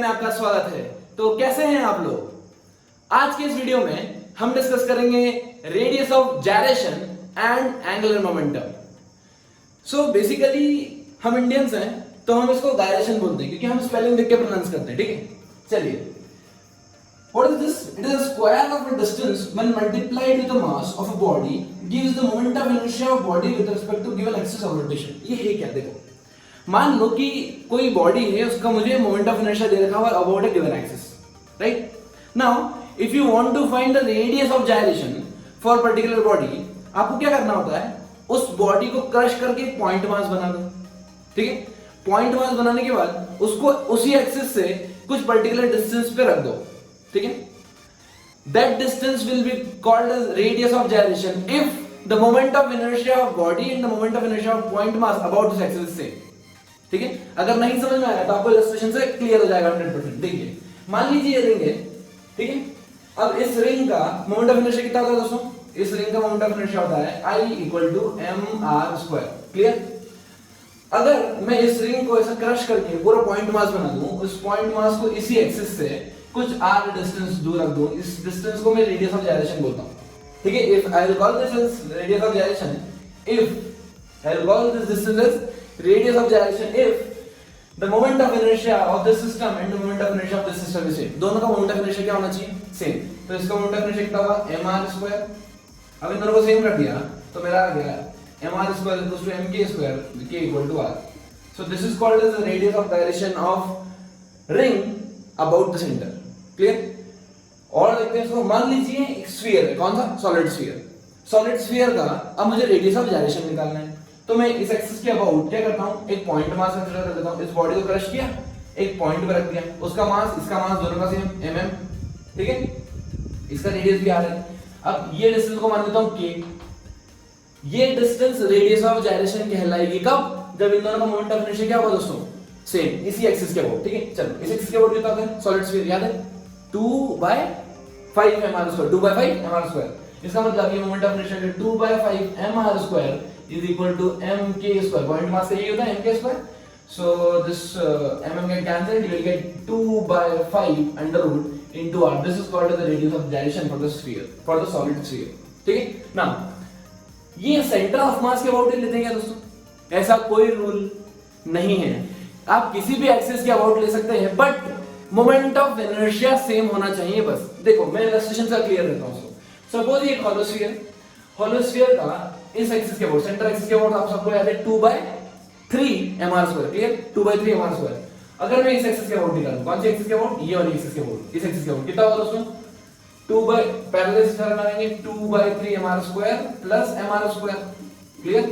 आपका स्वागत है। तो कैसे हैं आप लोग? आज के इस वीडियो में हम डिस्कस करेंगे radius of gyration and angular momentum. So basically हम इंडियंस हैं तो हम इसको गायरेशन बोलते हैं क्योंकि हम स्पेलिंग देख के प्रोनाउंस करते हैं, ठीक है। चलिए, what is this? It is a square of a distance when multiplied with the mass of a body gives the moment of inertia of body with respect to given axis of rotation। ये है क्या? देखो, मान लो कि कोई body है, उसका मुझे मोमेंट ऑफ इनर्शिया दे रखा हुआ about a given axis, right. Now if you want to find the radius of gyration for particular body, आपको क्या करना होता है? उस बॉडी को क्रश करके एक पॉइंट मास बना दो, ठीक है। पॉइंट मास बनाने के बाद उसको उसी एक्सिस से कुछ पर्टिकुलर डिस्टेंस पे रख दो, ठीक है। That distance will be called as radius of gyration if the moment of inertia of body and the moment of inertia of point mass about this axis से, ठीक है। अगर नहीं समझ में आया तो आपको इलस्ट्रेशन से क्लियर हो जाएगा 100%। देखिए, मान लीजिए ये रिंग है, ठीक है। अब इस रिंग का मोमेंट ऑफ इनर्शिया कितना होता है दोस्तों? इस रिंग का मोमेंट ऑफ इनर्शिया होता है I = mr²। क्लियर? अगर मैं इस रिंग को ऐसा क्रश करके पूरा पॉइंट मास बना दूं, उस पॉइंट मास को इसी एक्सिस से कुछ r डिस्टेंस दूर रख दूं, इस डिस्टेंस को मैं रेडियस ऑफ जायरेशन बोलता हूं, ठीक है। If I will call this as radius of gyration, if I will call this distance as radius of gyration if the moment of inertia of this system and the moment of inertia of this system is same। दोनों का moment of inertia क्या होना चाहिए? Same. तो इसका moment of inertia कितना होगा? mr²। अब इन दोनों को सेम कर दिया तो मेरा आ गया mr² = mk², k = r। so this is called as the radius of gyration of ring about the center। Clear? और देखते हैं इसको। मान लीजिए एक स्फीयर है, कौन सा? Solid sphere. सॉलिड स्फीयर का अब मुझे रेडियस ऑफ जायरेशन निकालना है, तो मैं इस एक्सिस के अबाउट क्या करता हूं? एक पॉइंट मास कंसीडर कर लेता हूं। इस बॉडी को क्रश किया, एक पॉइंट पे रख दिया, उसका मास इसका मास दोनों का सेम mm, ठीक है। इसका रेडियस भी आ रहा है। अब ये डिस्टेंस को मान लेता हूं k। ये डिस्टेंस रेडियस ऑफ जायरेशन कहलाएगी कब? जब इन दोनों का मोमेंट ऑफ इनर्शिया क्या होगा दोस्तों? सेम, इसी एक्सिस के अबाउट, ठीक है। चलो, इस एक्सिस के अबाउट कितना होता है? सॉलिड स्फीयर याद है 2/5 mr², 2/5 mr²। इसका मतलब ये moment of inertia 2/5 mr² is equal to mk²। Point mass का यही होता है mk²। so this mm get cancelled, you will get 2/5 under root into r। this is called as the radius of gyration for the sphere, for the solid sphere, ठीक है ना। ये centre of मास के about लेते हैं क्या दोस्तों? ऐसा कोई रूल नहीं है, आप किसी भी एक्सिस के अबाउट ले सकते हैं, but moment of inertia same होना चाहिए बस। देखो, मैं इलस्ट्रेशन से क्लियर करता हूं। सपोज ये होलोस्फीयर का इस एक्सिस के अबाउट, सेंटर एक्सिस के अबाउट आप सबको याद है 2/3 mr²। क्लियर? 2/3 mr²। अगर मैं इस एक्सिस के अबाउट निकालूं, कौन सी एक्सिस के अबाउट? ये वाली एक्सिस के अबाउट। इस एक्सिस के अबाउट कितना होगा दोस्तों? 2/पैरेलल इस तरह बनाएंगे 2/3 mr² प्लस mr²। क्लियर?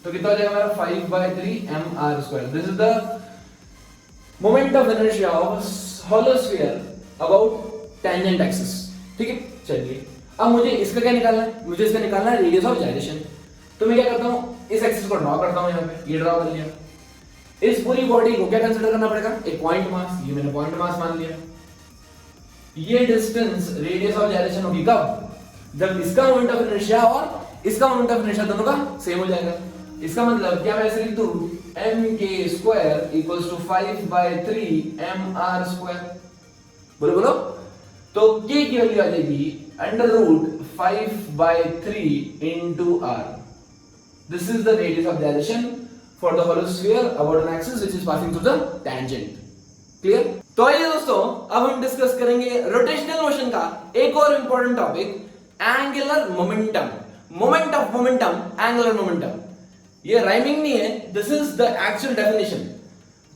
तो कितना हो जाएगा मेरा? 5/3 mr²। This is the moment of inertia of hollow sphere about tangent axis, ठीक है। चलिए, अब मुझे इसका क्या निकालना है? मुझे इसका निकालना है रेडियस ऑफ जायरेशन। तो मैं क्या करता हूं? इस एक्सिस को ड्रॉ करता हूं, यहां पे ये ड्रॉ कर लिया। इस पूरी बॉडी को क्या कंसीडर करना पड़ेगा? एक पॉइंट मास। ये मैंने पॉइंट मास मान लिया। ये डिस्टेंस रेडियस ऑफ जायरेशन होगी कब? जब इसका मोमेंट ऑफ इनर्शिया और इसका मोमेंट ऑफ इनर्शिया दोनों का सेम हो जाएगा। इसका मतलब क्या मैं ऐसे लिख दूं? mk² = 5/3 mr²। बोलो बोलो। तो k की वैल्यू आ जाएगी √5/3 into r। This is the radius of gyration for the hollow sphere about an axis which is passing through the tangent। Clear? तो आइए दोस्तों, अब हम डिस्कस करेंगे रोटेशनल मोशन का एक और important topic, angular momentum. Moment of momentum, angular momentum. ये राइमिंग नहीं है, this is the actual definition.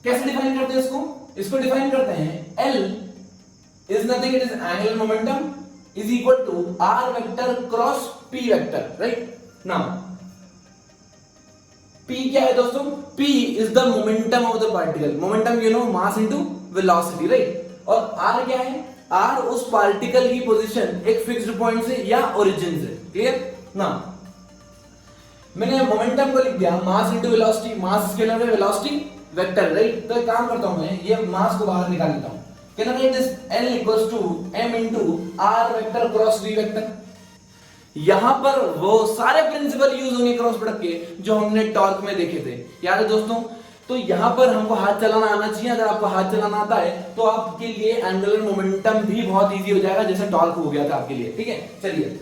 कैसे डिफाइन करते हैं इसको? इसको डिफाइन करते हैं L is nothing, it is angular momentum is equal to r vector cross p vector, right? Now p क्या है दोस्तों? p is the momentum of the particle। momentum you know mass into velocity, right? और r क्या है? r उस particle की position एक fixed point से या ओरिजिन से। क्लियर ना? मैंने मोमेंटम को लिख दिया मास इनटू वेलोसिटी। मास स्केलर है, वेलोसिटी वेक्टर, राइट? तो एक काम करता हूं, मैं ये मास को बाहर निकाल लेता हूं। Can I write this L = m into r vector cross v vector? यहां पर वो सारे प्रिंसिपल यूज होंगे क्रॉस प्रोडक्ट के जो हमने टॉर्क में देखे थे। याद है दोस्तों? तो यहां पर हमको हाथ चलाना आना चाहिए। अगर आपको हाथ चलाना आता है तो आपके लिए एंगुलर मोमेंटम भी बहुत इजी हो जाएगा, जैसे टॉर्क हो गया था आपके लिए। ठीक है, चलिए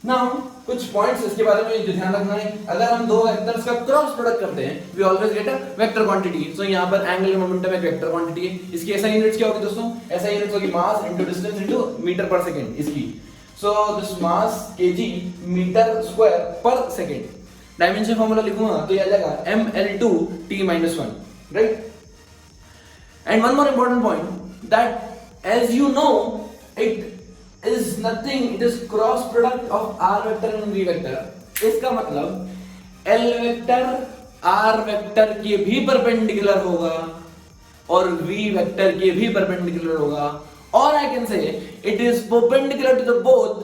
नाउ कुछ पॉइंट्स इसके बारे में जो ध्यान रखना है, अगर हम दो वेक्टर्स का क्रॉस प्रोडक्ट करते हैं we always get a vector quantity. So यहां पर एंगुलर मोमेंटम एक वेक्टर क्वांटिटी है। इसकी ऐसा यूनिट्स क्या होगी दोस्तों? ऐसा यूनिट्स होगी mass into distance into metre per second इसकी। So this mass kg metre square per second. Dimension formula लिखूंगा तो ये आ जाएगा ml2t-1, right. And one more important point that as you know it is nothing, it is cross product of r vector and v vector। इसका मतलब l vector r vector के भी perpendicular होगा और v वेक्टर के भी perpendicular होगा, और I can say it is perpendicular to the both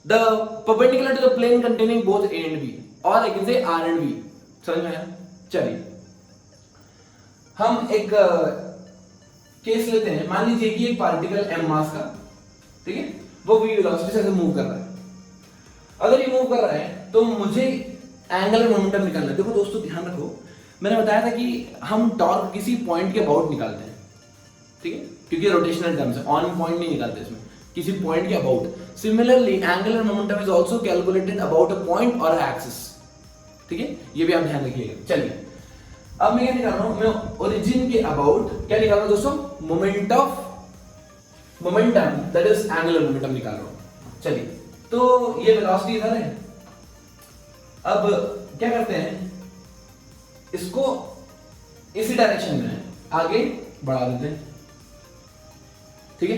the perpendicular to the plane containing both a and b, or I can say r and v। समझ में आया? चलिए हम एक केस लेते हैं। मान लीजिए कि एक पार्टिकल m मास का, ठीक है, वो v वेलोसिटी से मूव कर रहा है। अगर ये मूव कर रहा है तो मुझे एंगुलर मोमेंटम निकालना है। देखो दोस्तों ध्यान रखो, मैंने बताया था कि हम टॉर्क किसी पॉइंट के अबाउट निकालते हैं, ठीक है, क्योंकि रोटेशनल टर्म्स है, ऑन पॉइंट नहीं निकालते इसमें, किसी पॉइंट के about. Similarly angular momentum is also calculated about a point और अ एक्सिस, ठीक है, ये भी आप ध्यान रखिएगा। चलिए अब मैं क्या निकाल रहा हूं, मैं ओरिजिन के अबाउट क्या निकाल रहा हूं दोस्तों? Momentum that is angular momentum निकाल रहा हूं। चलिए तो ये वेलोसिटी इधर है। अब क्या करते हैं, इसको इसी डायरेक्शन में आगे बढ़ा देते हैं, ठीक है।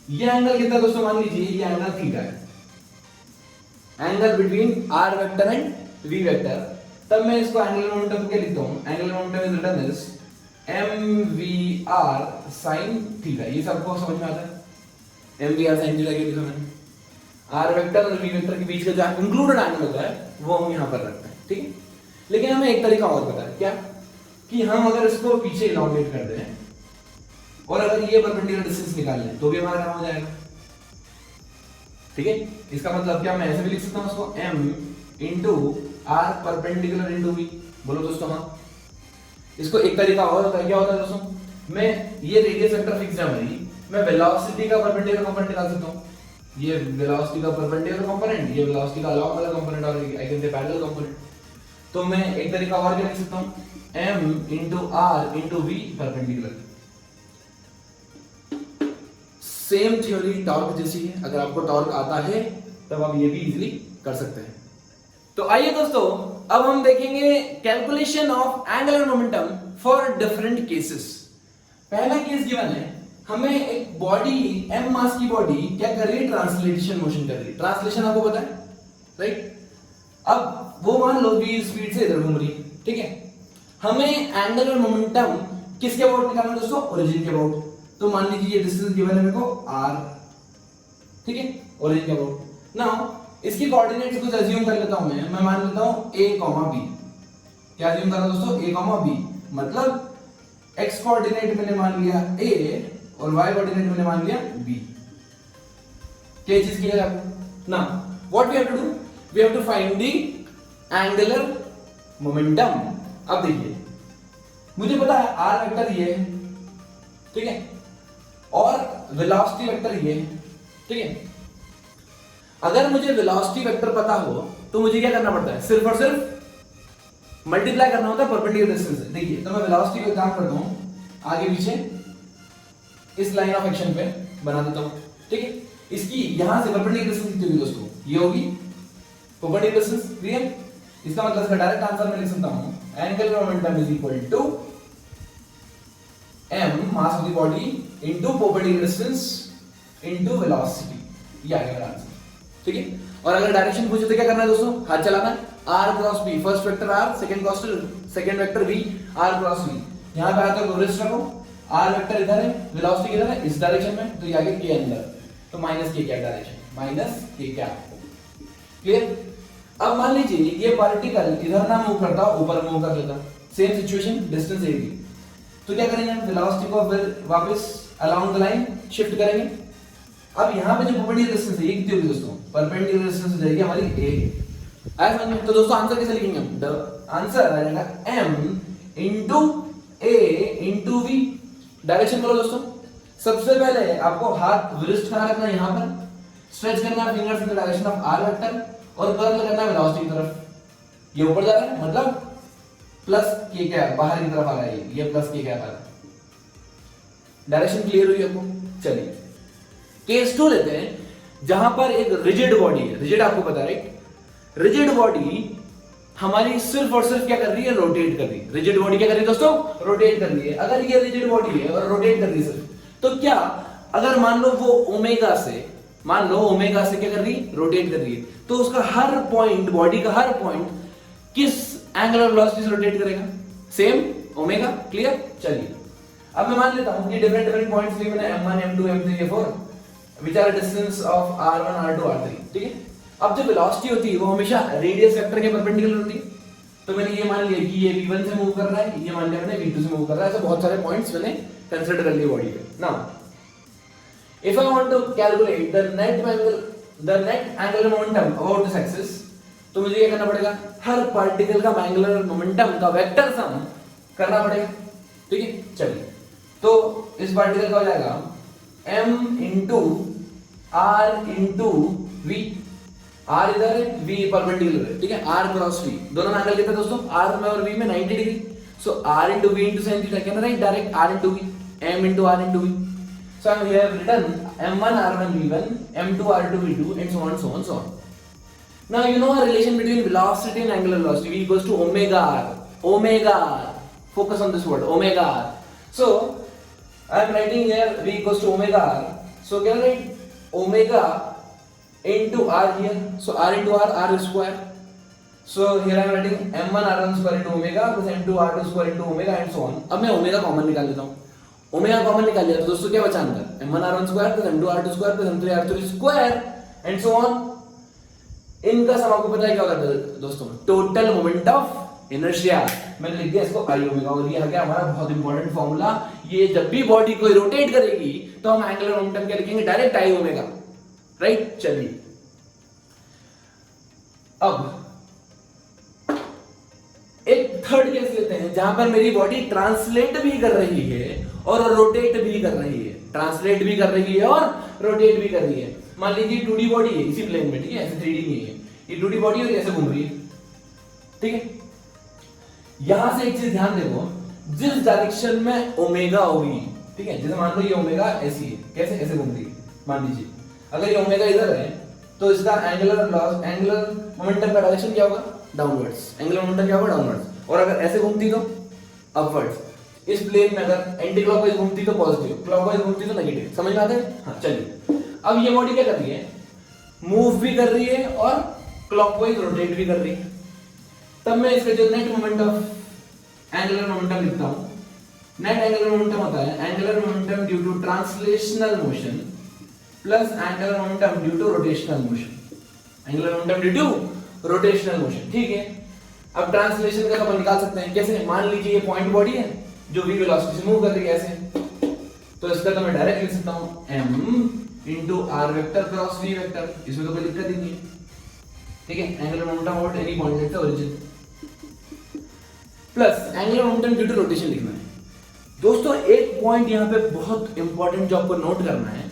ये एंगल कितना दोस्तों? मान लीजिए ये एंगल थीटा है, angle between r vector and v vector. तब मैं इसको एंगुलर मोमेंटम क्या लिखता हूं? Angular momentum is written as mvr sin theta. ये सबको समझ में आता है? mvr sin थीटा के लिखा मैंने। r वेक्टर और v वेक्टर के बीच का जो इंक्लूडेड एंगल होता है वो हम यहां पर रखते हैं, ठीक है। लेकिन हमें एक तरीका और पता है, क्या कि हम अगर इसको पीछे इलॉन्गेट कर दें और अगर ये परपेंडिकुलर डिस्टेंस निकाल लें तो भी हमारा काम हो जाएगा, ठीक है। इसका मतलब क्या, मैं ऐसे भी लिख सकता हूं इसको m into r perpendicular into v. बोलो दोस्तों हाँ। इसको एक तरीका और होता है, क्या होता है दोस्तों, मैं ये रेडियस वेक्टर फिक्स है हमारी, मैं वेलोसिटी का परपेंडिकुलर कंपोनेंट निकाल सकता हूं। ये वेलोसिटी का परपेंडिकुलर कंपोनेंट, ये वेलोसिटी का अलॉन्ग वाला कंपोनेंट, और I can say parallel component. तो मैं एक तरीका और क्या लिख सकता हूं, m into r into v perpendicular. Same theory torque जैसी है। अगर आपको टॉर्क आता है तब आप ये भी इजीली कर सकते हैं। तो आइए दोस्तों अब हम देखेंगे calculation of angular momentum for different cases. पहला केस गिवन है, हमें एक बॉडी m मास की बॉडी क्या कर रही है? ट्रांसलेशन मोशन कर रही है। ट्रांसलेशन आपको पता है, राइट। अब वो मान लो v स्पीड से इधर घूम रही है, ठीक है। हमें एंगुलर मोमेंटम किसके अबाउट निकालना है दोस्तों? ओरिजिन के अबाउट। तो मान लीजिए ये डिस्टेंस गिवन है मेरे को r, ठीक है, ओरिजिन के अबाउट। नाउ इसकी कोऑर्डिनेट्स कुछ अज्यूम कर लेता हूं मैं मान लेता हूं a, b। क्या अज्यूम कर रहा हूं दोस्तों? a, b। मतलब x कोऑर्डिनेट मैंने मान लिया a और y कोऑर्डिनेट मैंने मान लिया b। क्या चीज क्लियर है आपको? ना what we have to do, we have to find the angular momentum. अब देखिए मुझे पता है r वेक्टर ये है, ठीक है, और वेलोसिटी वेक्टर ये है, ठीक है। अगर मुझे वेलोसिटी वेक्टर पता हो तो मुझे क्या करना पड़ता है? सिर्फ और सिर्फ मल्टीप्लाई करना होता है परपेंडिकुलर डिस्टेंस से। देखिए तो मैं वेलोसिटी को काम करता हूं आगे पीछे इस लाइन ऑफ एक्शन पे बना देता हूं, ठीक है। इसकी यहां से परपेंडिकुलर डिस्टेंस कितनी होगी दोस्तों? ये होगी परपेंडिकुलर डिस्टेंस, क्लियर। इसका मतलब इसका डायरेक्ट आंसर मैं लिख सकता हूं angular momentum is equal to m mass of the body into perpendicular distance into velocity. ये आ गया आंसर, ठीक है। और अगर डायरेक्शन पूछे तो क्या करना है दोस्तों? हाथ चलाना है। r cross b, first vector r, second vector v, r cross v। यहां पे आकर कोरिलेट रखो, r वेक्टर इधर है, वेलोसिटी किधर है? इस डायरेक्शन में, तो ये आगे k अंदर, तो minus k cap direction, minus k cap, clear. अब मान लीजिए ये पार्टिकल इधर ना मूव करता, ऊपर मूव कर लेता, same situation, distance a b। तो क्या करेंगे हम? वेलोसिटी को फिर वापस अलोंग द लाइन शिफ्ट करेंगे। अब यहां पे जो परपेंडिकुलर डिस्टेंस है ये कितनी होगी दोस्तों? परपेंडिकुलर डिस्टेंस हो जाएगी हमारी a, आया समझ में? तो दोस्तों आंसर कैसे लिखेंगे हम? द आंसर आ जाएगा m into a into v। Direction बोलो दोस्तों। सबसे पहले आपको हाथ विरिस्ट कहाँ रखना है? यहाँ पर स्ट्रेच करना है fingers in the direction of r vector और कर्ल करना है वेलोसिटी की तरफ। ये ऊपर जा रहा है मतलब प्लस के क्या बाहर की तरफ आ रहा है, ये प्लस के क्या आ रहा है। डायरेक्शन क्लियर हुई आपको? चलिए केस 2 लेते हैं जहां पर एक रिजिड बॉडी है। रिजिड आपको पता है, रिजिड बॉडी हमारी सिर्फ और सिर्फ क्या कर रही है? रोटेट कर रही है। रिजिड बॉडी क्या कर रही है दोस्तों? रोटेट कर रही है। अगर ये रिजिड बॉडी है और रोटेट कर रही है सिर्फ, तो क्या अगर मान लो वो ओमेगा से क्या कर रही है? रोटेट कर रही है, तो उसका हर पॉइंट, बॉडी का हर पॉइंट किस एंगुलर वेलोसिटी से रोटेट करेगा? Same omega. क्लियर? चलिए अब मैं मान लेता हूं कि डिफरेंट पॉइंट्स गिवन है m1 m2 m3 m4 which are distance of r1 r2 r3। ठीक है, अब जो वेलोसिटी होती है वो हमेशा रेडियस वेक्टर के परपेंडिकुलर होती है। तो मैंने ये मान लिया कि ये v1 से मूव कर रहा है, ये मान लिया मैंने v2 से मूव कर रहा है। ऐसे बहुत सारे पॉइंट्स मैंने कंसीडर कर लिए बॉडी पे। Now if I want to calculate the net angular momentum about this axis, तो मुझे क्या करना पड़ेगा? हर पार्टिकल का एंगुलर मोमेंटम का वेक्टर सम करना पड़ेगा। ठीक है, चलिए तो इस पार्टिकल का हो जाएगा m into r into v। r इधर है, v परपेंडिकुलर है। ठीक है, r क्रॉस v दोनों में एंगल कितना है दोस्तों? r में और v में 90 degree. So r into v into sin theta, can write direct r into v, m into r into v। So I have written m1 r1 v1, m2 r2 v2 and so on so on so on. Now you know a relation between velocity and angular velocity. V equals to omega r. Omega r. Focus on this word, omega r. So I am writing here V equals to omega r. So can I write omega into r here? So r into r square. So here I am writing m1 r1 square into omega plus m2 r2 square into omega and so on. अब मैं omega common निकाल लेता हूँ। Omega common निकाल लिया तो दोस्तों क्या बचा अंदर? m1 r1 square plus m2 r2 square plus m3 r3 square and so on. इनका सम आपको पता है क्या होता है दोस्तों? Total moment of inertia. मैंने लिख दिया इसको आई ओमेगा, और ये आ गया हमारा बहुत इंपॉर्टेंट फॉर्मूला। ये जब भी बॉडी को रोटेट करेगी तो हम एंगुलर मोमेंटम क्या लिखेंगे? डायरेक्ट आई ओमेगा। राइट, चलिए अब एक थर्ड केस लेते हैं जहां पर मेरी बॉडी ट्रांसलेट भी कर रही है और रोटेट भी कर रही है। ट्रांसलेट भी कर रही है और रोटेट भी कर रही है। मान लीजिए 2D बॉडी है इसी प्लेन में, ठीक है, ऐसे 3D नहीं है, ये 2D बॉडी और ऐसे घूम रही है। ठीक है, यहां से एक चीज ध्यान देखो, जिस डायरेक्शन में ओमेगा होगी, ठीक है, जैसे मान लो ये ओमेगा ऐसी है, कैसे ऐसे घूम रही है, मान लीजिए अगर ये ओमेगा इधर है तो इसका एंगुलर मोमेंटम का डायरेक्शन क्या होगा? डाउनवर्ड्स। एंगुलर मोमेंटम क्या होगा? डाउनवर्ड्स। और अगर ऐसे घूमती तो अपवर्ड्स। इस प्लेन में अगर एंटी क्लॉकवाइज घूमती तो पॉजिटिव, क्लॉकवाइज घूमती तो नेगेटिव। समझ में आता है? हाँ, चलिए अब ये बॉडी क्या कर रही है? मूव भी कर रही है और क्लॉकवाइज रोटेट भी कर रही है। तब मैं इसका जो net moment of angular momentum लिखता हूं, नेट एंगुलर मोमेंटम होता है angular momentum due to translational motion plus angular momentum due to rotational motion. Angular momentum due to rotational motion. ठीक है, अब ट्रांसलेशन का अपन निकाल सकते हैं कैसे? मान लीजिए ये पॉइंट बॉडी है जो v वेलोसिटी से मूव कर रही है ऐसे, तो इसका तो मैं डायरेक्ट लिख सकता हूं m into r vector cross v vector. इसमें तो कोई दिक्कत ही नहीं है। ठीक है, angular momentum about any point at the origin plus angular momentum due to rotation लिखना है। दोस्तों एक पॉइंट यहां पे बहुत इंपॉर्टेंट जो आपको नोट करना है,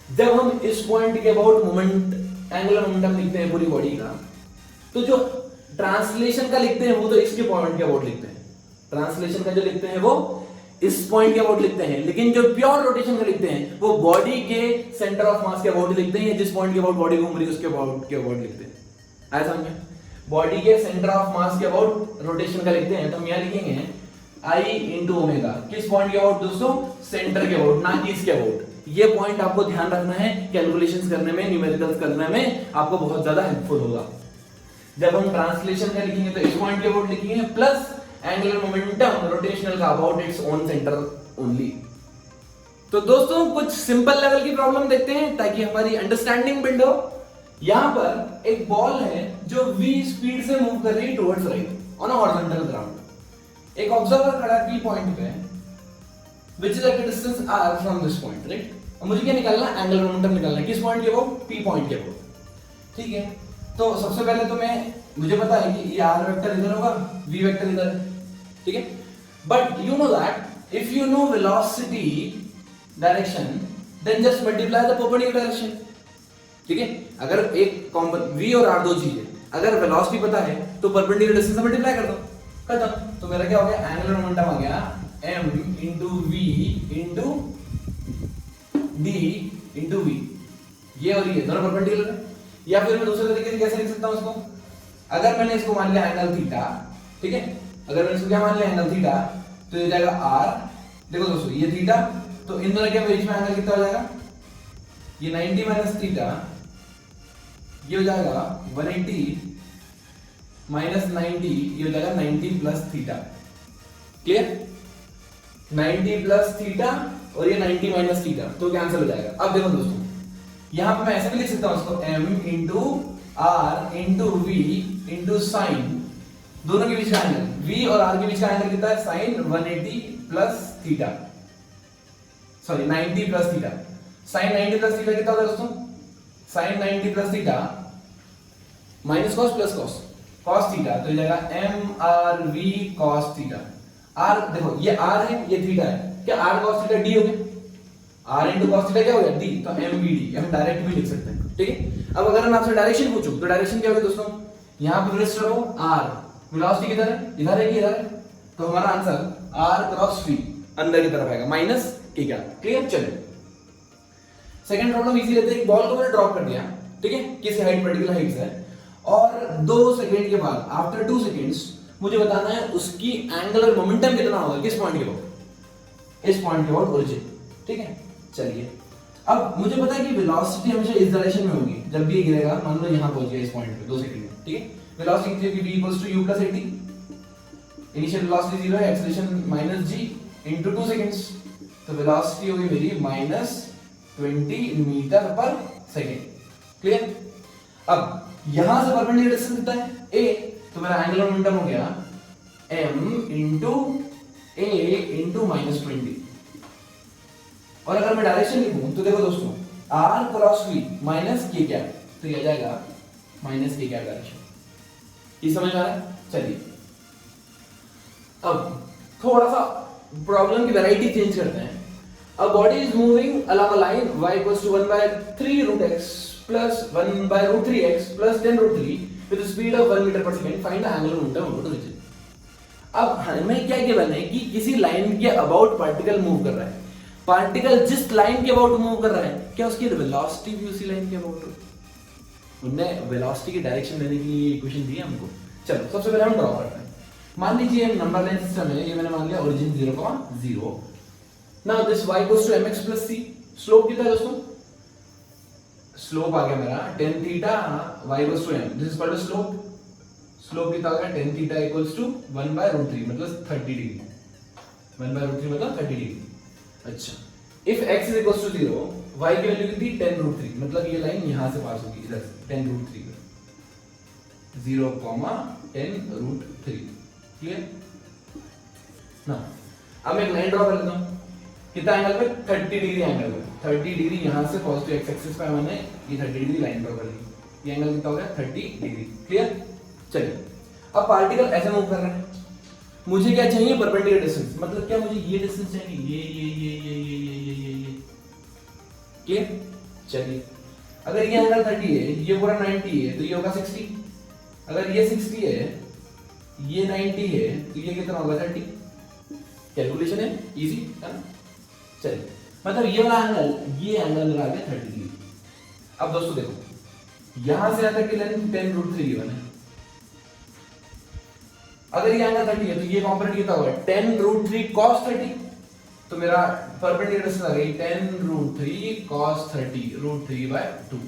जब हम इस पॉइंट के अबाउट मोमेंट एंगुलर मोमेंटम लिखते हैं पूरी बॉडी का, तो जो ट्रांसलेशन का लिखते हैं वो तो इसके पॉइंट के अबाउट लिखते हैं। ट्रांसलेशन का जो लिखते हैं वो इस पॉइंट के अबाउट लिखते हैं, लेकिन जो प्योर रोटेशन का लिखते हैं वो बॉडी के सेंटर ऑफ मास के अबाउट लिखते हैं, जिस पॉइंट के अबाउट बॉडी घूम रही है उसके अबाउट लिखते हैं। ऐसा समझे? बॉडी के सेंटर ऑफ मास के अबाउट रोटेशन का लिखते हैं तो हम यहां लिखेंगे आई इंटू ओमेगा। किस पॉइंट के अबाउट दोस्तों? सेंटर के अबाउट, ना कि इसके अबाउट। ये पॉइंट आपको ध्यान रखना है, कैलकुलेशंस करने में, न्यूमेरिकल्स करने में आपको बहुत ज्यादा हेल्पफुल होगा। जब हम ट्रांसलेशन का लिखेंगे तो इस पॉइंट के अबाउट लिखेंगे प्लस एंगुलर मोमेंटम रोटेशनल का about its own centre only. तो दोस्तों कुछ सिंपल लेवल की प्रॉब्लम देखते हैं ताकि हमारी अंडरस्टैंडिंग बिल्ड हो। यहां पर एक बॉल है जो v स्पीड से मूव कर रही है towards right on a horizontal ground. एक ऑब्जर्वर खड़ा है p पॉइंट पे which is at a distance r from this point, right. अब मुझे क्या निकालना है? एंगुलर मोमेंटम निकालना है। किस पॉइंट के अबाउट? p पॉइंट के अबाउट। ठीक है, तो सबसे पहले तो मुझे पता है कि ये आर वेक्टर इधर होगा, वी वेक्टर इधर है, ठीक है। But you know that if you know velocity direction then just multiply the perpendicular direction, ठीक है। अगर एक वी और आर दो चीज है, अगर वेलोसिटी पता है तो परपेंडिकुलर डिस्टेंस से मल्टीप्लाई कर दो, खत्म। तो मेरा क्या हो गया, एंगुलर मोमेंटम आ गया m into v into d into v, ये और ये दोनों परपेंडिकुलर है। या फिर मैं दूसरे तरीके से कैसे लिख सकता हूं इसको, अगर मैंने इसको मान लिया एंगल थीटा, ठीक है, अगर मैंने इसको क्या मान लिया एंगल थीटा, तो ये जाएगा r, देखो दोस्तों ये थीटा, तो इन दोनों के बीच में एंगल कितना हो जाएगा, ये 90 माइनस थीटा, ये हो जाएगा 180 माइनस 90, ये हो जाएगा 90 plus theta, clear. 90 plus theta और ये 90 माइनस थीटा, तो कैंसिल हो जाएगा। अब देखो दोस्तों, यहां पे मैं ऐसे भी लिख सकता हूं इसको m into r into v into sine, दोनों के बीच का एंगल, v और r के बीच का एंगल कितना है, sine 180 plus theta, sorry 90 plus theta. Sine 90 plus theta कितना होता है दोस्तों, sine 90 plus theta minus cos plus cos, cos theta, तो ये जाएगा m r v cos theta. r देखो ये r है, ये थीटा है, क्या r cos थीटा d हो गया, r into cos थीटा क्या हो गया d, तो m v d, हम डायरेक्ट भी लिख सकते हैं, ठीक है। अब अगर मैं आपसे डायरेक्शन पूछूं तो डायरेक्शन क्या होगी दोस्तों, यहां पर रिस्ट रखो r, वेलोसिटी किधर है, इधर है कि इधर है, तो हमारा आंसर r क्रॉस v अंदर की तरफ आएगा, माइनस के क्या, क्लियर। चलिए सेकंड प्रॉब्लम इजी लेते हैं, एक बॉल को मैंने ड्रॉप कर दिया, ठीक है, किसी हाइट पर्टिकुलर हाइट से, और 2 सेकंड के बाद आफ्टर 2 सेकंड्स मुझे बताना है उसकी एंगुलर मोमेंटम कितना होगा, किस पॉइंट के बाद, इस पॉइंट के बाद ओरिजिन, ठीक है। चलिए अब मुझे पता है कि वेलोसिटी हमेशा इस डायरेक्शन में होगी, जब भी ये गिरेगा, मान लो यहां पहुंच गया इस पॉइंट पे 2 सेकंड में, ठीक है। वेलोसिटी कितनी होगी, v equals to u plus 80, initial velocity 0 है, acceleration minus g into 2 seconds, तो वेलोसिटी होगी मेरी minus 20 metre per second, clear. अब यहां से परपेंडिकुलर डिस्टेंस कितना है, a, तो मेरा एंगुलर मोमेंटम हो गया m into a into minus 20, और अगर मैं डायरेक्शन लिखूं तो देखो दोस्तों r क्रॉस v माइनस के क्या, तो ये आ जाएगा माइनस के क्या डायरेक्शन, ये समझ आ रहा है। चलिए अब थोड़ा सा प्रॉब्लम की वैरायटी चेंज करते हैं। A body is moving along a line y equals to 1 by 3 root x plus 1 by root 3x plus 10 root 3 with a speed of 1 meter per second. Find the angular momentum about origin. अब हमें क्या given है कि किसी line के about particle move कर रहा है, पार्टिकल जिस लाइन के अबाउट मूव कर रहा है, क्या उसकी वेलोसिटी भी उसी लाइन के अबाउट हो, उन्होंने वेलोसिटी की डायरेक्शन देने के लिए इक्वेशन दी है हमको। चलो सबसे पहले हम ड्रॉ करते हैं। मान लीजिए नंबर लाइन सिस्टम है, ये मैंने मान लिया origin 0,0। Now this y goes to mx plus c, slope कितना है दोस्तों, स्लोप आ गया मेरा tan theta y goes to m, this is called slope, slope कितना आ गया tan theta equals to 1 by root 3 मतलब 30 डिग्री, 1 by root 3 मतलब 30 डिग्री। अच्छा, if x is equals to 0, y की वैल्यू कितनी 10 root 3, मतलब ये लाइन यहां से पास होगी इधर 10 root 3 0, 10 root 3, क्लियर ना। अब मैं एक लाइन ड्रॉ कर लेता हूं, कितना एंगल पे 30 डिग्री एंगल पे, 30 डिग्री यहां से पॉजिटिव एक्स एक्सिस पे मैंने ये 30 डिग्री लाइन ड्रॉ कर ली, ये एंगल कितना हो गया 30 डिग्री, क्लियर। चलिए अब पार्टिकल ऐसे मूव कर रहा है, मुझे क्या चाहिए परपेंडिकुलर डिस्टेंस, मतलब क्या मुझे ये डिस्टेंस चाहिए, ये क्लियर। चलिए अगर ये एंगल 30 है, ये पूरा 90 है, तो ये होगा 60, अगर ये 60 है, ये 90 है, तो ये कितना होगा 30, कैलकुलेशन है इजी है ना। चलिए मतलब ये वाला एंगल, ये एंगल मेरा आ गया 30 डिग्री। अब दोस्तों देखो यहां से यहां तक की लेंथ 10 रूट 3 गिवन है, अगर ये एंगल 30 है तो ये कंपोनेंट कितना होगा 10 रूट 3 cos 30, तो मेरा परपेंडिकुलर डिस्टेंस आ गई 10 रूट 3 cos 30 रूट 3 by 2,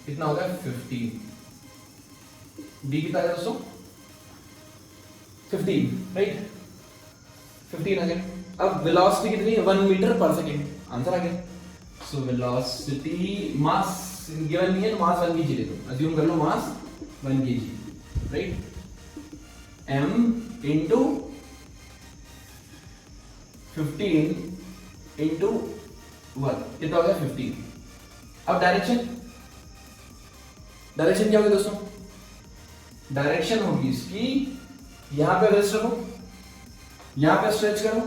कितना होगा 15, डी कितना है दोस्तों 15, राइट 15 आ गया। अब वेलोसिटी कितनी है 1 मीटर पर सेकंड, आंसर आ गया। सो वेलोसिटी मास गिवन नहीं है तो मास 1 kg ले लो, अज्यूम कर लो मास 1 kg, right, m into 15 into 1 कितना हो गया 15। अब डायरेक्शन डायरेक्शन क्या होगी दोस्तों? डायरेक्शन होगी इसकी, यहां पे रेस्ट रखो, यहां पे स्ट्रेच करो,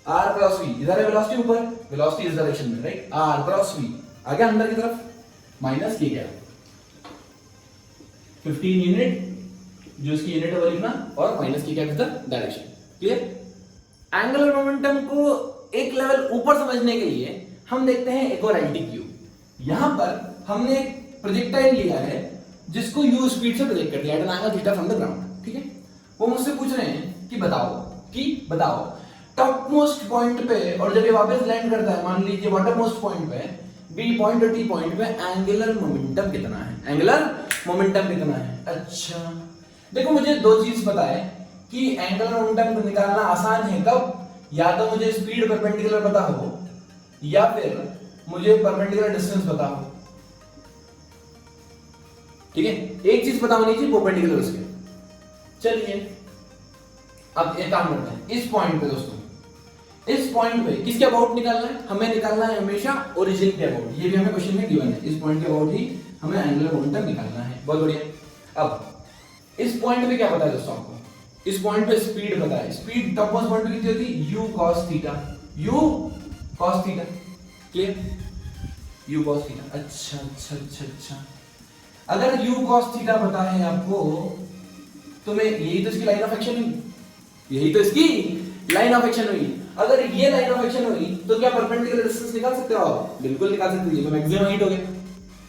आर क्रॉस वी, इधर है वेलोसिटी, ऊपर वेलोसिटी इस डायरेक्शन में, राइट? आर क्रॉस वी आ गया अंदर की तरफ, माइनस किया गया 15 यूनिट, जो इसकी यूनिट है वो लिखना, और माइनस किया गया इधर डायरेक्शन। क्लियर? एंगुलर मोमेंटम को एक लेवल ऊपर समझने के लिए हम देखते हैं एक और एल्टीट्यूड। यहां पर हमने एक प्रोजेक्टाइल लिया है जिसको u स्पीड से प्रोजेक्ट कर दिया at an angle theta from the ground, ठीक है? वो मुझसे पूछ रहे हैं कि बताओ टॉप मोस्ट पॉइंट पे, और जब ये वापस लैंड करता है, मान लीजिए बॉटम मोस्ट पॉइंट पे, बी पॉइंट और टी पॉइंट पे, एंगुलर मोमेंटम कितना है? एंगुलर मोमेंटम कितना है? अच्छा, देखो मुझे दो चीज पता है कि एंगुलर मोमेंटम को निकालना आसान है। कब? या तो मुझे स्पीड परपेंडिकुलर पता हो, या फिर मुझे परपेंडिकुलर डिस्टेंस पता हो, ठीक है? एक चीज पता होनी चाहिए, परपेंडिकुलर उसके। चलिए अब एक काम करते हैं, इस पॉइंट पे दोस्तों, इस पॉइंट पे किसके अबाउट निकालना है? हमें निकालना है हमेशा ओरिजिन के अबाउट। ये भी हमें क्वेश्चन में गिवन है, इस पॉइंट के अबाउट ही हमें एंगुलर मोमेंटम निकालना है। बहुत बढ़िया। अब इस पॉइंट पे क्या पता है दोस्तों आपको? इस पॉइंट पे स्पीड पता है। स्पीड टॉप मोस्ट पॉइंट पे कितनी होती है? u cos theta, u cos theta. Clear? u cos theta. अच्छा, अगर u cos थीटा पता है आपको, तो मैं यही तो इसकी लाइन ऑफ एक्शन हुई, यही तो इसकी लाइन ऑफ एक्शन हुई। अगर ये लाइन ऑफ एक्शन हुई तो क्या परपेंडिकुलर डिस्टेंस निकाल सकते हो आप? बिल्कुल निकाल सकते हो। ये तो मैक्सिमम हाइट हो गया,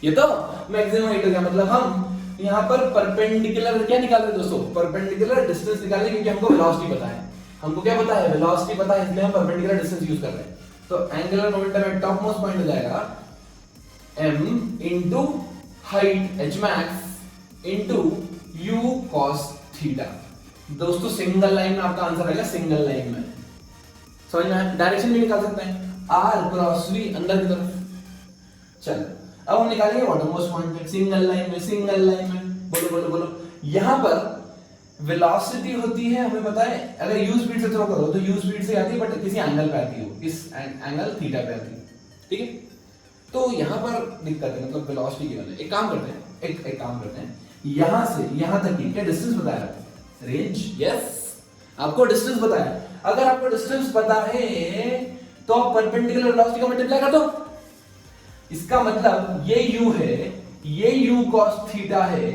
ये तो मैक्सिमम हाइट हो गया। मतलब हम यहाँ पर परपेंडिकुलर क्या निकाल रहे हैं दोस्तों? परपेंडिकुलर डिस्टेंस निकाल रहे हैं, क्योंकि हमको वेलोसिटी पता है। हमको क्या पता है? वेलोसिटी पता है, इसलिए हम परपेंडिकुलर डिस्टेंस यूज कर रहे हैं। तो angular momentum eight top most point हो जाएगा m into height h max into u cos theta. दोस्तों सिंगल लाइन में आपका आंसर आएगा, सिंगल लाइन में। समझ में आया? डायरेक्शन भी निकाल सकते हैं, r क्रॉस v अंदर की तरफ। चल अब हम निकालेंगे बॉटम मोस्ट पॉइंट पे, सिंगल लाइन में। बोलो। यहां पर वेलोसिटी होती है, हमें पता है, अगर u स्पीड से थ्रो करो तो u स्पीड से आती है, बट किसी एंगल पे आती है, किस एंगल थीटा पे आती है, ठीक है? तो यहां पर दिक्कत है, मतलब वेलोसिटी की वजह। एक काम करते हैं, यहां से यहां तक की क्या डिस्टेंस बताया? रेंज। यस, आपको डिस्टेंस पता है। अगर आपको डिस्टेंस पता है तो आप परपेंडिकुलर वेलोसिटी को मल्टीप्लाई कर दो। इसका मतलब ये u है, ये u cos थीटा है,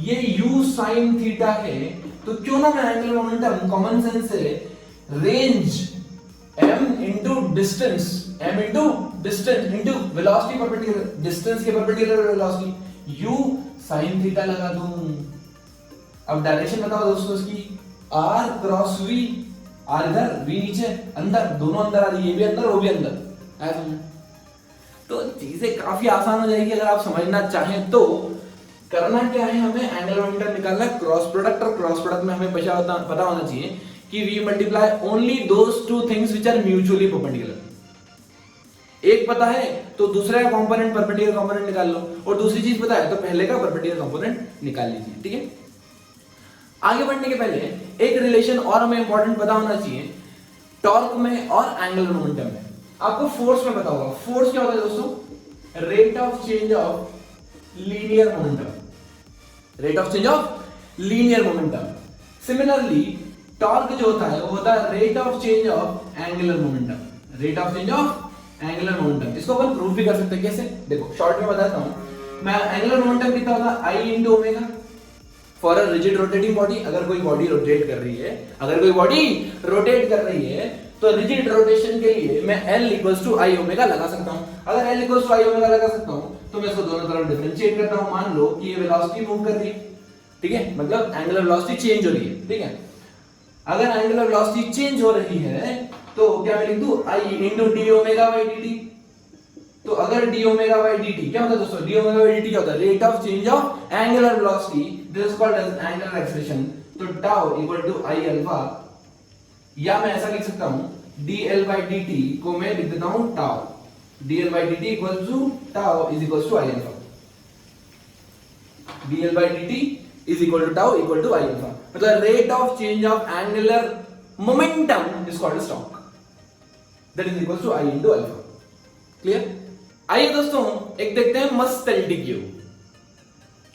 ये u sin थीटा है। तो क्यों ना मैं एंगुलर मोमेंटम कॉमन सेंस से range m into distance, m into distance into velocity perpendicular, distance के perpendicular velocity u sin theta लगा दूं। अब डायरेक्शन बताओ दोस्तों इसकी, r क्रॉस v, r इधर v नीचे, अंदर, दोनों अंदर आ रही है, ये भी अंदर वो भी अंदर। आया समझ? तो चीजें काफी आसान हो जाएगी अगर आप समझना चाहें तो। करना क्या है, हमें एंगुलर मोमेंटम निकालना है, क्रॉस प्रोडक्ट, और क्रॉस प्रोडक्ट में हमें पता होना चाहिए कि we multiply only those two things which are mutually perpendicular. एक पता है तो दूसरे का कंपोनेंट परपेंडिकुलर कंपोनेंट निकाल लो, और दूसरी चीज पता है तो पहले का परपेंडिकुलर कंपोनेंट निकाल लीजिए, ठीक है? आगे बढ़ने के पहले एक रिलेशन और हमें इंपॉर्टेंट पता होना चाहिए टॉर्क में और एंगुलर मोमेंटम में। आपको फोर्स में पता होगा। फोर्स क्या होता है दोस्तों? Rate of change of linear momentum, rate of change of linear momentum. Similarly torque जो होता है वो होता है rate of change of angular momentum, rate of change of angular momentum. इसको अपन प्रूफ भी कर सकते हैं। कैसे? देखो शॉर्ट में बताता हूं मैं। एंगुलर मोमेंटम कितना होगा? I into omega for a rigid rotating body. अगर कोई बॉडी रोटेट कर रही है, तो रिजिड रोटेशन के लिए मैं L equals to I omega लगा सकता हूं। अगर L equals to I omega लगा सकता हूं तो मैं इसको दोनों तरफ डिफरेंशिएट करता हूं। मान लो कि ये वेलोसिटी मूव कर रही है, ठीक है? मतलब एंगुलर वेलोसिटी चेंज हो रही है, ठीक है? अगर एंगुलर वेलोसिटी चेंज हो रही है तो क्या मैं लिख दूं? I into d omega by dt। तो अगर d ओमेगा बाय dt क्या होता है दोस्तों? d ओमेगा बाय dt क्या होता है? Rate of change of angular velocity, this is called as angular acceleration. तो tau equal to I alpha, या मैं ऐसा लिख सकता हूं dl by dt को मैं लिख देता हूं tau, dl by dt equal to tau is equal to I alpha, dl by dt is equal to tau equal to I alpha. मतलब rate of change of angular momentum is called torque, that is equal to I into alpha. Clear? आइए दोस्तों एक देखते हैं मस्त altitude.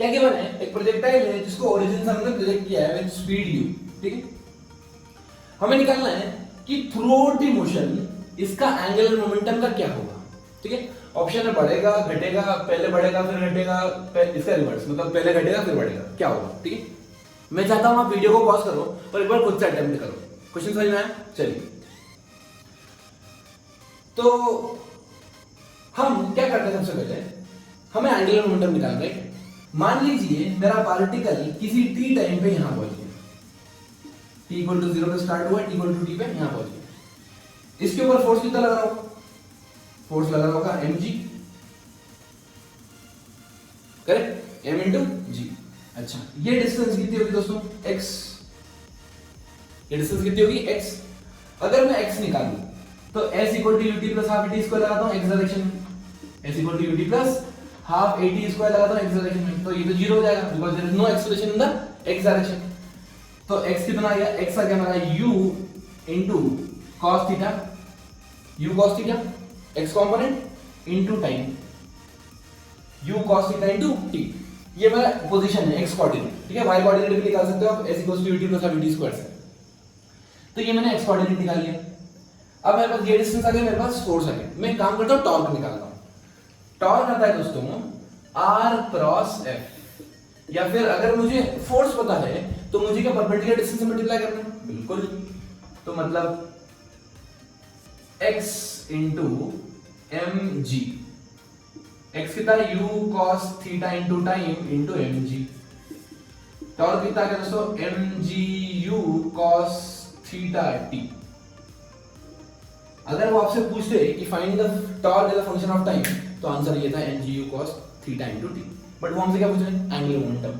क्या given है, एक प्रोजेक्टाइल है जिसको ओरिजिन से हमने प्रोजेक्ट किया है विद स्पीड u, ठीक है। हमें निकालना है कि थ्रू आउट द मोशन इसका एंगुलर मोमेंटम का क्या होगा, ठीक है। ऑप्शन है बढ़ेगा, घटेगा, पहले बढ़ेगा फिर घटेगा, इसका रिवर्स, मतलब पहले घटेगा फिर बढ़ेगा, क्या होगा, ठीक है। मैं चाहता हूं आप वीडियो को पॉज करो और एक बार खुद से अटेम्प्ट करो। क्वेश्चन समझ में आया? चलिए, तो हम क्या करते हैं, सबसे पहले हमें एंगुलर मोमेंटम निकालना है। मान लीजिए मेरा पार्टिकल किसी t टाइम पे यहां पहुंच गया, t इक्वल टू 0 पे स्टार्ट हुआ, t इक्वल टू t पे यहां पहुंच गया। इसके ऊपर फोर्स कितना लगा रहा होगा, फोर्स लगा रहा होगा mg, correct, m into g। अच्छा, ये डिस्टेंस कितनी होगी दोस्तों, x, ये डिस्टेंस कितनी होगी, x। अगर मैं x निकालूं तो s equal to ut plus half at square लगाता हूं x डायरेक्शन में, s equal to ut plus half at square लगाता हूं x डायरेक्शन में, तो ये तो जीरो हो जाएगा because there is no acceleration in the x direction. तो x कितना आ गया, x आ गया हमारा u into cos theta, u cos theta x component into time, u cos theta into t। ये मेरा पोजीशन है x कोऑर्डिनेट, ठीक है। y कोऑर्डिनेट भी निकाल सकते हो आप, s equals to ut plus half at square से। तो ये मैंने x कोऑर्डिनेट निकाल लिया। अब मेरे पास ये डिस्टेंस आ गया, मेरे पास फोर्स आ गया। मैं काम करता हूं टॉर्क निकालता हूं। टॉर्क आता है दोस्तों r क्रॉस f, या फिर अगर मुझे फोर्स पता है तो मुझे क्या परपेंडिकुलर डिस्टेंस से मल्टीप्लाई करना है, बिल्कुल। तो मतलब x इंटू mg, x कितना है u cos theta into time into mg। Torque कितना है दोस्तों, mg u cos theta t। अगर वो आपसे पूछते कि find the torque as a function of time, तो आंसर ये था mg u cos theta into t। But वो हमसे क्या पूछ रहे हैं, एंगुलर मोमेंटम।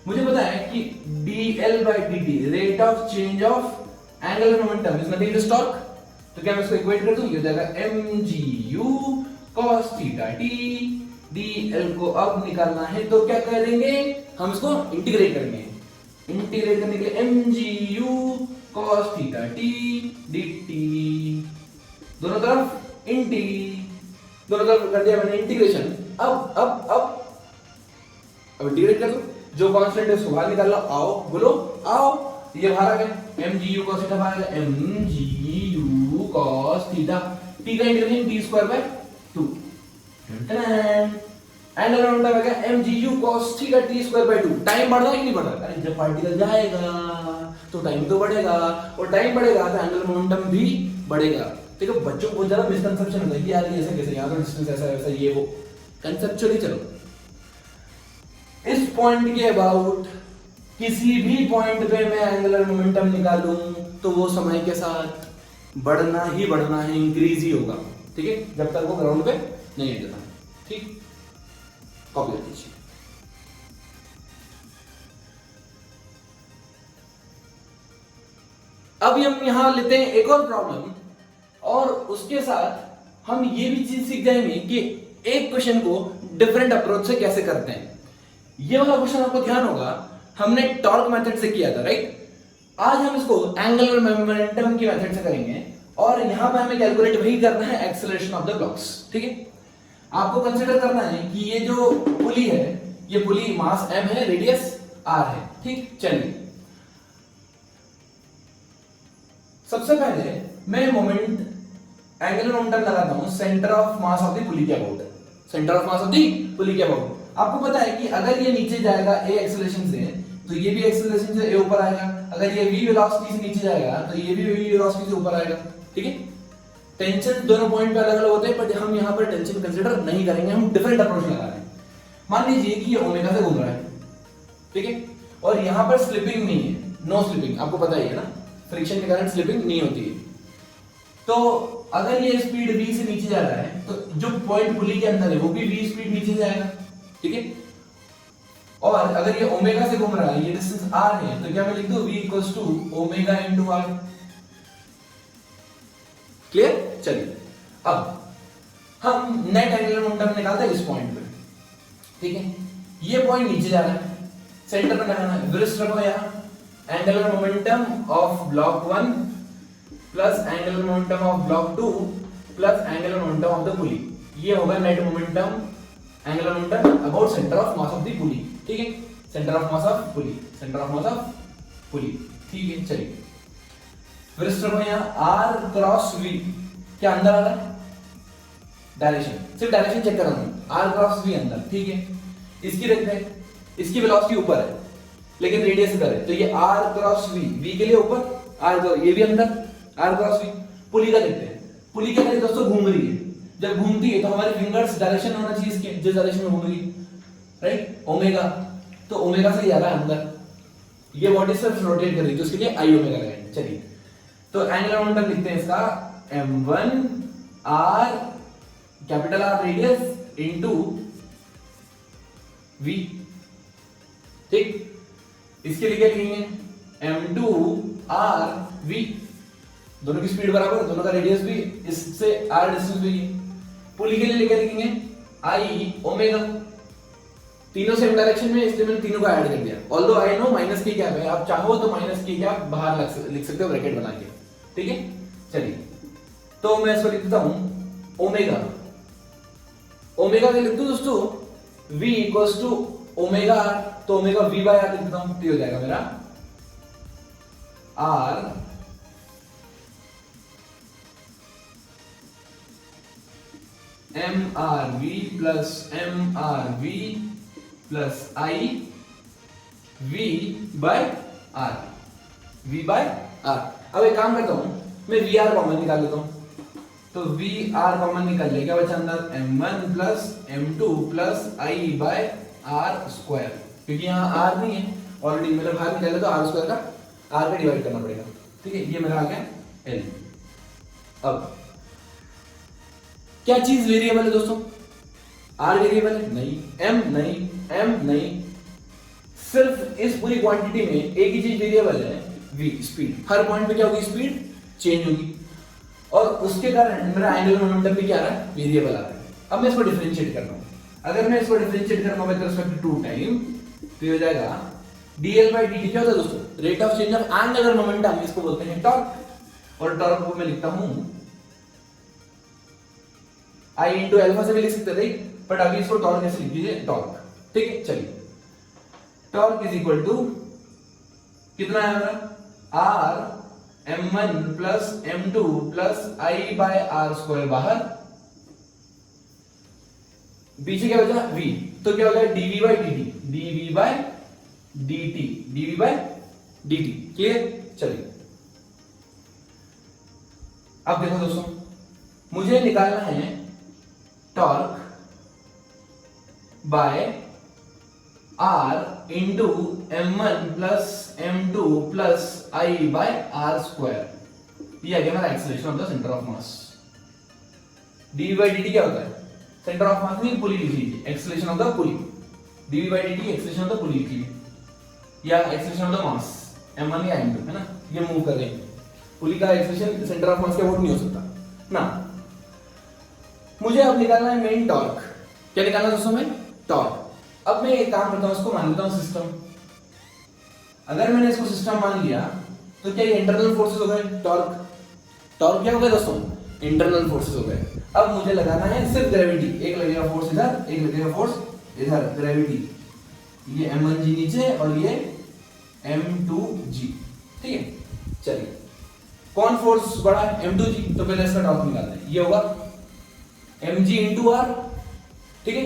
मुझे पता है कि dl by dt rate of change of angular momentum is nothing but torque. तो क्या मैं इसको इक्वेट कर दूं, ये हो जाएगा mg u cos theta t। dl को अब निकालना है तो क्या करेंगे, हम इसको इंटीग्रेट करेंगे। इंटीग्रेट करने के लिए mg u cos theta t dt, दोनों तरफ इंटी, दोनों तरफ कर दिया मैंने इंटीग्रेशन। अब इंटीग्रेट कर दो, जो कांस्टेंट है उसको बाहर निकाल लो। आओ बोलो आओ, ये बाहर आ गया mg u cos थीटा, बाहर आ गया mg u cos theta. t का integration t square by 2, angular momentum आ गया mg u cos theta t square by 2। Time बढ़ रहा है कि नहीं बढ़ रहा? अरे जब पार्टिकल जाएगा तो टाइम तो बढ़ेगा, और टाइम बढ़ेगा तो एंगुलर मोमेंटम भी बढ़ेगा। देखो बच्चों को बहुत ज्यादा मिसकंसेप्शन होता है कि यार ये ऐसा कैसे, यहाँ तो डिस्टेंस ऐसा ऐसा ये वो। कंसेप्चुअली चलो, इस पॉइंट के अबाउट किसी भी पॉइंट पे मैं एंगुलर मोमेंटम निकालूं तो वो समय के साथ बढ़ना ही बढ़ना है, इंक्रीज ही होगा, ठीक है, जब तक वो ग्राउंड पे नहीं आ जाता। ठीक, कॉपी कर दीजिए। अब हम यहां लेते हैं एक और प्रॉब्लम, और उसके साथ हम ये भी चीज सीख जाएंगे कि एक क्वेश्चन को डिफरेंट अप्रोच से कैसे करते हैं। ये वाला क्वेश्चन आपको ध्यान होगा, हमने टॉर्क मेथड से किया था, राइट। आज हम इसको एंगुलर मोमेंटम की मेथड से करेंगे, और यहां पे हमें कैलकुलेट वही करना है, एक्सेलरेशन ऑफ द ब्लॉक्स, ठीक है। आपको कंसीडर करना है कि ये जो पुली है, ये पुली मास m है, रेडियस r है, ठीक। चलिए, सबसे पहले मैं मोमेंट एंगुलर मोमेंटम लगाता हूं centre of mass of the pulley के about, centre of mass of the pulley के अबाउट। आपको पता है कि अगर ये नीचे जाएगा a एक्सेलरेशन से, तो ये भी एक्सेलरेशन से a ऊपर आएगा। अगर ये v वेलोसिटी से नीचे जाएगा तो ये भी v वेलोसिटी से ऊपर आएगा, ठीक है। टेंशन दोनों पॉइंट पे अलग अलग होते हैं, बट हम यहां पर टेंशन कंसीडर नहीं करेंगे, हम डिफरेंट अप्रोच लगा रहे हैं। मान लीजिए कि ये ओमेगा से घूम रहा है, ठीक है, और यहां पर स्लिपिंग नहीं है, नो स्लिपिंग, आपको पता ही है ना, फ्रिक्शन के कारण स्लिपिंग नहीं होती है। तो अगर ये स्पीड v से नीचे जा रहा है तो जो पॉइंट पुली के अंदर है वो भी v स्पीड नीचे जाएगा, ठीक है। और अगर ये ओमेगा से घूम रहा है, ये डिस्टेंस r है, तो क्या मैं लिख दूं v equals to omega into r। Clear? चलिए, अब हम नेट एंगुलर मोमेंटम निकालते हैं इस पॉइंट पे, ठीक है। ये पॉइंट नीचे जा रहा है, सेंटर पे लगाना है, वृत्त रखो यहां, angular momentum of block 1 plus angular momentum of block 2 plus angular momentum of the पुली। ये होगा net momentum, angular momentum about centre of mass of the पुली। ठीक है, centre of mass of pulley, centre of mass of pulley, ठीक है। चलिए फिर step यहाँ are cross we क्या अंदर आ रहा है, डायरेक्शन, सिर्फ डायरेक्शन चेक कर रहा हूं, आर क्रॉस वी अंदर, ठीक है। इसकी देखते हैं, इसकी वेलोसिटी ऊपर है लेकिन रेडियस इधर है, तो ये आर क्रॉस वी, वी के लिए ऊपर, आर ये भी अंदर, आर क्रॉस वी। पुली का देखते हैं, पुली क्या करेगी दोस्तों, घूम रही है, जब घूमती है तो हमारे फिंगर्स डायरेक्शन होना चाहिए इसके, जिस डायरेक्शन में घूम रही है, राइट, ओमेगा, तो ओमेगा से जा रहा है अंदर, ये बॉडी सिर्फ रोटेट कर रही है, तो उसके लिए आई ओमेगा लगाएंगे। चलिए तो एंगुलर मोमेंटम लिखते हैं इसका m1 r capital R radius into v, ठीक। इसके लिए क्या लिखेंगे m2 r v, दोनों की स्पीड बराबर, दोनों का रेडियस भी, इससे r डिस्टेंस भी। पुली के लिए क्या लिखेंगे i ओमेगा, तीनों सेम डायरेक्शन में, इसलिए मैंने तीनों को ऐड कर दिया। ऑल्दो आई नो माइनस की क्या है, आप चाहो तो माइनस की क्या बाहर लिख सकते हो ब्रैकेट बना के, ठीक है। चलिए तो मैं इसको लिख देता हूं ओमेगा, ओमेगा के लिख दूं दोस्तों v equals to omega r, तो ओमेगा v बाय r लिख देता हूं, तो हो जाएगा मेरा r mrv plus mrv plus i v by r, v by r। अब एक काम करता हूं, मैं वी आर कॉमन निकाल लेता हूं, तो वी आर कॉमन निकाल ले, क्या बचा अंदर m1 plus m2 plus i by r square, क्योंकि यहाँ r नहीं है ऑलरेडी, मैंने बाहर निकाला तो r स्क्वायर का r पे डिवाइड करना पड़ेगा, ठीक है। ये मेरा आ गया l। अब क्या चीज वेरिएबल है दोस्तों, r वेरिएबल है नहीं, m नहीं, m नहीं, सिर्फ इस पूरी क्वांटिटी में एक ही चीज वेरिएबल है v, स्पीड। हर पॉइंट पे क्या होगी, स्पीड चेंज होगी, और उसके कारण मेरा एंगुलर मोमेंटम भी क्या आ रहा है, वेरिएबल आ रहा है। अब मैं इसको डिफरेंशिएट कर रहा हूं, अगर मैं इसको डिफरेंशिएट करूंगा विद रिस्पेक्ट टू टाइम, तो ये हो जाएगा dl by dt, क्या होता है दोस्तों, rate of change of angular momentum, इसको बोलते हैं टॉर्क। और टॉर्क को मैं लिखता हूं I इंटू एल्फा से भी लिख सकते थे, बट अभी इसको टॉर्क कैसे लिख दीजिए, टॉर्क, ठीक है। चलिए टॉर्क इज इक्वल टू कितना है हमारा, r m1 plus m2 plus i by r square, बाहर पीछे क्या बचा v, तो क्या हो गया dv by dt, dv by dt, dv by dt, clear. चलिए अब देखो दोस्तों, मुझे निकालना है torque by r into m1 plus m2 plus i by r square, ये आ गया मेरा acceleration of the centre of mass. dv by dt क्या होता है, सेंटर ऑफ मास नहीं, पुली लिख लीजिए, acceleration of the pulley, dv by dt acceleration of the pulley लिख लीजिए, या acceleration of the mass m1 या m2, है ना, ये मूव कर रहे हैं, पुली का एक्सेलरेशन सेंटर ऑफ मास के अबाउट नहीं हो सकता ना। मुझे अब निकालना है मेन टॉर्क, क्या निकालना है दोस्तों में, टॉर्क। अब मैं एक काम करता हूं, इसको मान लेता हूं सिस्टम। अगर मैंने इसको सिस्टम मान लिया तो क्या ये इंटरनल फोर्सेस हो गए, टॉर्क, टॉर्क क्या हो गए दोस्तों, इंटरनल फोर्सेस हो गए। अब मुझे लगाना है सिर्फ ग्रेविटी, एक लगेगा फोर्स इधर, एक लगेगा फोर्स इधर, ग्रेविटी, ये m1g नीचे और ये m2g, ठीक है। चलिए कौन फोर्स बड़ा है, m2g, तो पहले इसका टॉर्क निकालना है, ये होगा mg इंटू r, ठीक है,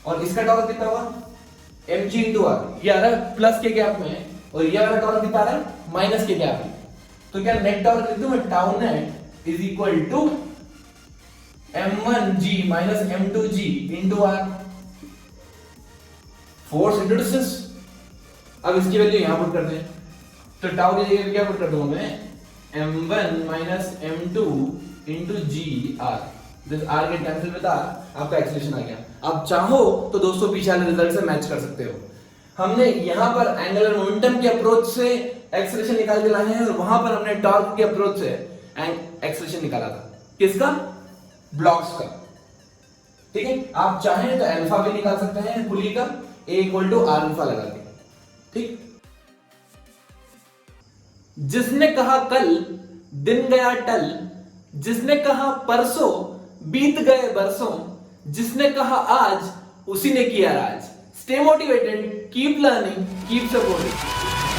और इसका टॉर्क कितना होगा mg इंटू r, ये आ रहा है प्लस के गैप में, और ये वाला टॉर्क कितना आ रहा है माइनस के गैप में, तो क्या नेट टॉर्क लिख दूं मैं, tau net is equal to m1g minus m2g into r, force into distance. अब इसकी वैल्यू यहां पुट करते हैं, तो टाउ की जगह क्या पुट कर दूंगा मैं, m1 minus m2 into g r, this r get cancel with r, आपका एक्सेलरेशन आ गया। आप चाहो तो दोस्तों पीछे वाले रिजल्ट से मैच कर सकते हो। हमने यहां पर एंगुलर मोमेंटम के अप्रोच से एक्सेलरेशन निकाल के लाए हैं, और वहां पर हमने टॉर्क के अप्रोच से एक्सेलरेशन निकाला था, किसका, ब्लॉक्स का, ठीक है। आप चाहें तो अल्फा भी निकाल सकते हैं पुली का, a equal to r alpha लगा के, ठीक। जिसने कहा कल दिन गया टल, जिसने कहा परसों बीत गए बरसों, जिसने कहा आज उसी ने किया राज, Stay motivated, keep learning, keep supporting.